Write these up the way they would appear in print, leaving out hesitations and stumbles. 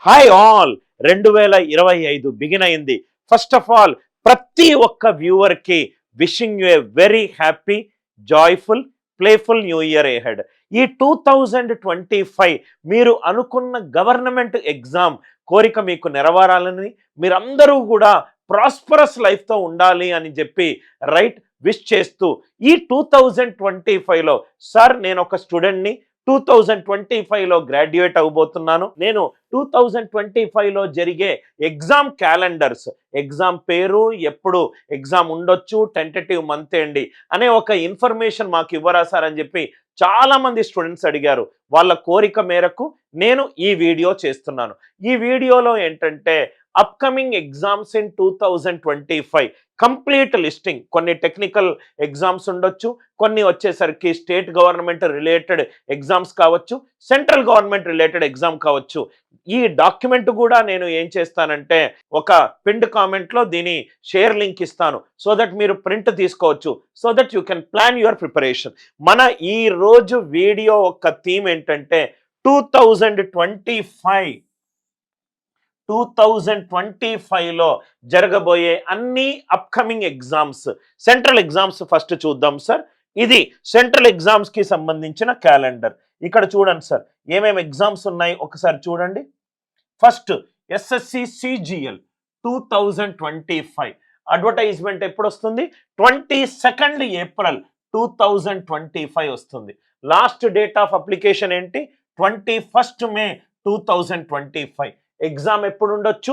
Hi all 2025 begin అయింది. First of all ప్రతి ఒక్క వ్యూవర్కి wishing you a very happy, joyful, playful new year ahead. ఈ 2025 మీరు అనుకున్న గవర్నమెంట్ ఎగ్జామ్ కోరిక మీకు నెరవేరాలని, మీరందరూ కూడా ప్రాస్పరస్ లైఫ్తో ఉండాలి అని చెప్పి రైట్ విష్ చేస్తూ ఈ 2025లో సార్ నేను ఒక స్టూడెంట్ని, 2025లో గ్రాడ్యుయేట్ అవబోతున్నాను. నేను 2025లో జరిగే ఎగ్జామ్ క్యాలెండర్స్, ఎగ్జామ్ పేరు, ఎప్పుడు ఎగ్జామ్ ఉండొచ్చు, టెంటేటివ్ మంత్ ఏంటి అనే ఒక ఇన్ఫర్మేషన్ మాకు ఇవ్వరా సార్ అని చెప్పి చాలా మంది స్టూడెంట్స్ అడిగారు. వాళ్ళ కోరిక మేరకు నేను ఈ వీడియో చేస్తున్నాను. ఈ వీడియోలో ఏంటంటే upcoming exams in 2025 complete listing. కొన్ని టెక్నికల్ ఎగ్జామ్స్ ఉండొచ్చు, కొన్ని వచ్చేసరికి స్టేట్ గవర్నమెంట్ రిలేటెడ్ ఎగ్జామ్స్ కావచ్చు, సెంట్రల్ గవర్నమెంట్ రిలేటెడ్ ఎగ్జామ్ కావచ్చు. ఈ డాక్యుమెంట్ కూడా నేను ఏం చేస్తానంటే ఒక పిన్డ్ కామెంట్లో దీని షేర్ లింక్ ఇస్తాను, సో దట్ మీరు ప్రింట్ తీసుకోవచ్చు, so that you can plan your preparation. మన ఈ రోజు వీడియో ఒక థీమ్ ఏంటంటే 2025లో జరగబోయే అన్ని upcoming exams, central exams first చూద్దాం సార్. ఇది సెంట్రల్ ఎగ్జామ్స్కి సంబంధించిన క్యాలెండర్. ఇక్కడ చూడండి సార్, ఏమేమి ఎగ్జామ్స్ ఉన్నాయి ఒకసారి చూడండి. ఫస్ట్ ఎస్ఎస్సి సిజిఎల్ 2025 అడ్వర్టైజ్మెంట్ ఎప్పుడు వస్తుంది? 22 ఏప్రిల్ 2025 వస్తుంది. లాస్ట్ డేట్ ఆఫ్ అప్లికేషన్ ఏంటి? 21 మే 2025. ఎగ్జామ్ ఎప్పుడు ఉండొచ్చు?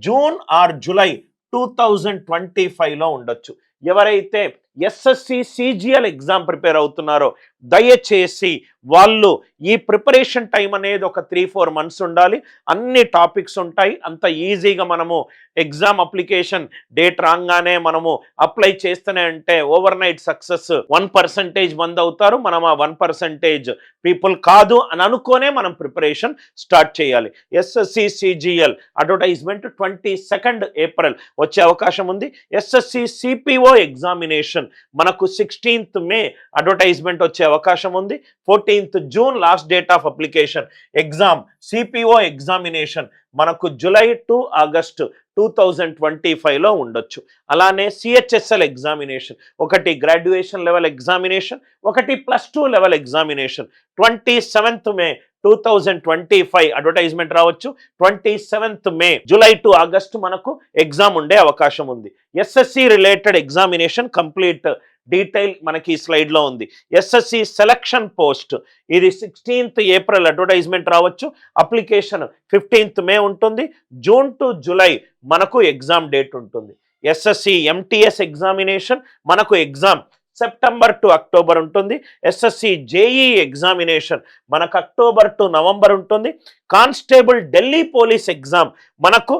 జూన్ ఆర్ జూలై 2025లో ఉండొచ్చు. ఎవరైతే ఎస్ఎస్సి సిజిఎల్ ఎగ్జామ్ ప్రిపేర్ అవుతున్నారో దయచేసి వాళ్ళు ఈ ప్రిపరేషన్ టైం అనేది ఒక 3-4 మంత్స్ ఉండాలి. అన్ని టాపిక్స్ ఉంటాయి. అంత ఈజీగా మనము ఎగ్జామ్ అప్లికేషన్ డేట్ రాగానే మనము అప్లై చేస్తూనే అంటే ఓవర్ నైట్ సక్సెస్ 1% మంది అవుతారు. మనం ఆ 1% పీపుల్ కాదు అని అనుకోనే మనం ప్రిపరేషన్ స్టార్ట్ చేయాలి. ఎస్ఎస్సి సిజిఎల్ అడ్వర్టైజ్మెంట్ 22 ఏప్రిల్ వచ్చే అవకాశం ఉంది. ఎస్ఎస్సి సిపిఓ ఎగ్జామినేషన్ మనకు 16th మే అడ్వర్టైజ్మెంట్ వచ్చే అవకాశం ఉంది. 14th June last date of application. Exam CPO examination మనకు జూలై టు ఆగస్టు 2025లో ఉండొచ్చు. అలానే సిహెచ్ఎస్ఎల్ ఎగ్జామినేషన్, ఒకటి గ్రాడ్యుయేషన్ లెవెల్ ఎగ్జామినేషన్, ఒకటి +2 లెవెల్ ఎగ్జామినేషన్. 27th మే 2025 అడ్వర్టైజ్మెంట్ రావచ్చు. 27th May July to August మనకు ఎగ్జామ్ ఉండే అవకాశం ఉంది. SSC related examination complete detail మనకి ఈ స్లైడ్లో ఉంది. ఎస్ఎస్సి సెలక్షన్ పోస్ట్ ఇది 16th ఏప్రిల్ అడ్వర్టైజ్మెంట్ రావచ్చు. అప్లికేషన్ 15th మే ఉంటుంది. జూన్ టు జూలై మనకు ఎగ్జామ్ డేట్ ఉంటుంది. ఎస్ఎస్సి ఎంటీఎస్ ఎగ్జామినేషన్ మనకు ఎగ్జామ్ సెప్టెంబర్ టు అక్టోబర్ ఉంటుంది. ఎస్ఎస్సి జేఈ ఎగ్జామినేషన్ మనకు అక్టోబర్ టు నవంబర్ ఉంటుంది. కానిస్టేబుల్ ఢిల్లీ పోలీస్ ఎగ్జామ్ మనకు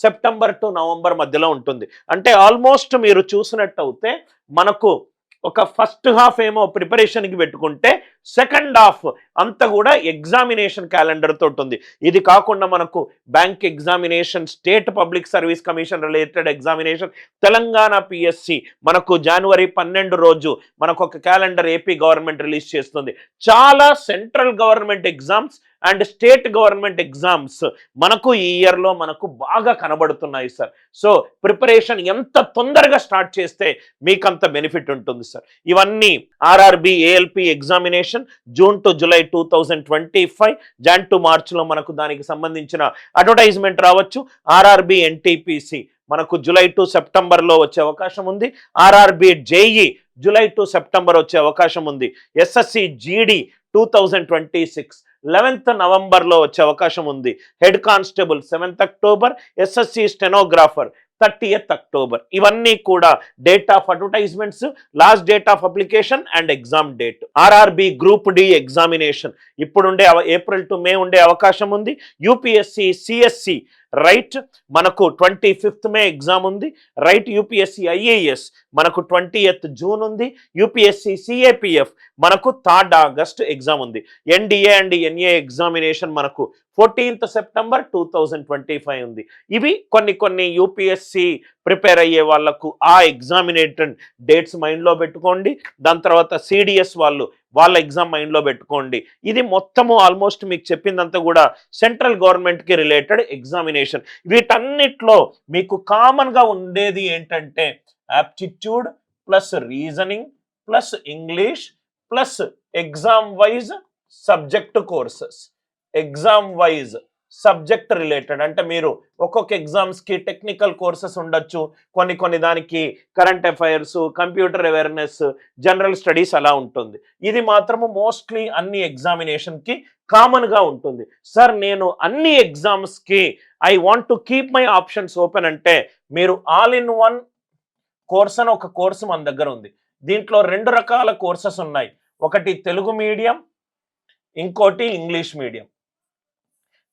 సెప్టెంబర్ టు నవంబర్ మధ్యలో ఉంటుంది. అంటే ఆల్మోస్ట్ మీరు చూసినట్టయితే మనకు ఒక ఫస్ట్ హాఫ్ ఏమో ప్రిపరేషన్కి పెట్టుకుంటే సెకండ్ హాఫ్ అంతా కూడా ఎగ్జామినేషన్ క్యాలెండర్ తోటి ఉంది. ఇది కాకుండా మనకు bank examination, state public service commission related examination, Telangana PSC మనకు జనవరి 12 రోజు మనకు ఒక క్యాలెండర్ ఏపీ గవర్నమెంట్ రిలీజ్ చేస్తుంది. చాలా central government exams and state government exams మనకు ఈ ఇయర్లో మనకు బాగా కనబడుతున్నాయి సార్. సో ప్రిపరేషన్ ఎంత తొందరగా స్టార్ట్ చేస్తే మీకు అంత బెనిఫిట్ ఉంటుంది సార్. ఇవన్నీ RRB ALP examination June to July 2025, Jan to మార్చ్లో మనకు దానికి సంబంధించిన అడ్వర్టైజ్మెంట్ రావచ్చు. ఆర్ఆర్బి ఎన్టీపీసీ మనకు జూలై టు సెప్టెంబర్లో వచ్చే అవకాశం ఉంది. RRB JE July to September వచ్చే అవకాశం ఉంది. ఎస్ఎస్సి జీడి 2026 11th నవంబర్లో వచ్చే అవకాశం ఉంది. Head constable 7th October, SSC stenographer 30th October. ఇవన్నీ కూడా date of advertisements, last date of application and exam date. RRB group D examination ఇప్పుడుండే ఏప్రిల్ టు మే ఉండే అవకాశం ఉంది. యూపీఎస్సి సిఎస్సి రైట్ మనకు 25th మే ఎగ్జామ్ ఉంది. Right UPSC IAS మనకు 20th June ఉంది. యూపీఎస్సి సిఏపిఎఫ్ మనకు 3rd ఆగస్ట్ ఎగ్జామ్ ఉంది. ఎన్డీఏ అండ్ ఎన్ఏ ఎగ్జామినేషన్ మనకు 14th సెప్టెంబర్ 2025 ఉంది. ఇవి కొన్ని యూపీఎస్సి ప్రిపేర్ అయ్యే వాళ్ళకు ఆ ఎగ్జామినేషన్ డేట్స్ మైండ్లో పెట్టుకోండి. దాని తర్వాత సిడిఎస్ వాళ్ళు వాళ్ళ ఎగ్జామ్ మైండ్లో పెట్టుకోండి. ఇది మొత్తము ఆల్మోస్ట్ మీకు చెప్పిందంతా కూడా సెంట్రల్ గవర్నమెంట్కి రిలేటెడ్ ఎగ్జామినేషన్. వీటన్నిటిలో మీకు కామన్గా ఉండేది ఏంటంటే aptitude plus reasoning plus English plus exam wise subject courses. Exam wise subject related అంటే మీరు ఒక్కొక్క ఎగ్జామ్స్కి టెక్నికల్ కోర్సెస్ ఉండొచ్చు, కొన్ని దానికి current affairs, computer awareness, general studies అలా ఉంటుంది. ఇది మాత్రము మోస్ట్లీ అన్ని ఎగ్జామినేషన్కి కామన్గా ఉంటుంది. సార్ నేను అన్ని ఎగ్జామ్స్కి I want to keep my options open అంటే మీరు ఆల్ ఇన్ వన్ కోర్స్ అని ఒక కోర్సు మన దగ్గర ఉంది. దీంట్లో 2 రకాల కోర్సెస్ ఉన్నాయి. ఒకటి తెలుగు మీడియం, ఇంకోటి English medium.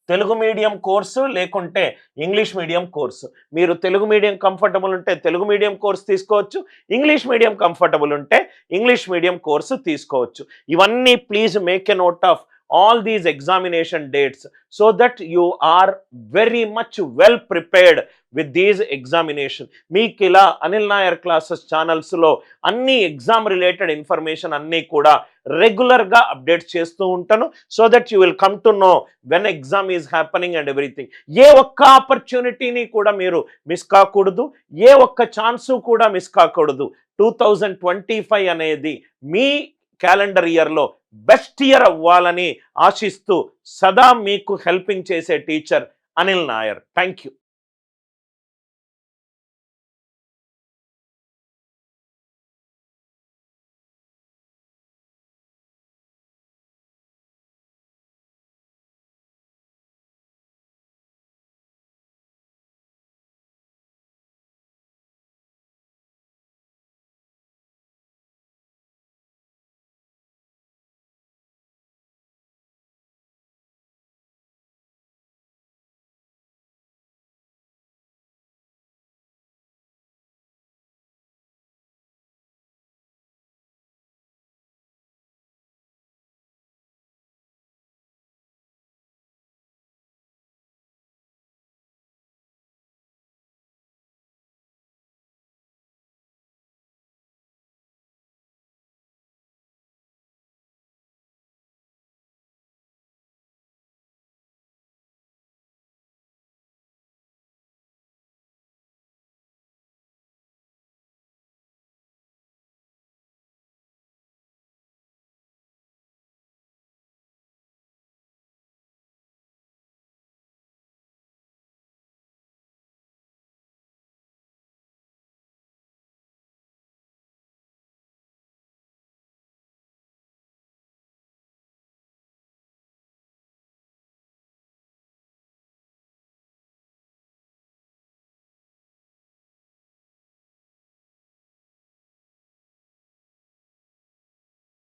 Telugu medium course లేకుంటే ఇంగ్లీష్ మీడియం కోర్సు. మీరు తెలుగు మీడియం కంఫర్టబుల్ ఉంటే తెలుగు మీడియం కోర్సు తీసుకోవచ్చు, ఇంగ్లీష్ మీడియం కంఫర్టబుల్ ఉంటే ఇంగ్లీష్ మీడియం కోర్సు తీసుకోవచ్చు. ఇవన్నీ please make a note of all these examination dates so that you are very much well prepared with these examination. మీకు ఇలా Anil Nair classes ఛానల్స్లో అన్ని exam related information అన్నీ కూడా రెగ్యులర్గా అప్డేట్ చేస్తూ ఉంటాను. So that you will come to know when exam is happening and everything. ఏ ఒక్క ఆపర్చునిటీని కూడా మీరు మిస్ కాకూడదు, ఏ ఒక్క ఛాన్సు కూడా మిస్ కాకూడదు. 2025 అనేది మీ క్యాలెండర్ ఇయర్లో బెస్ట్ ఇయర్ అవ్వాలని ఆశిస్తూ సదా మీకు హెల్పింగ్ చేసే teacher Anil Nair. Thank you.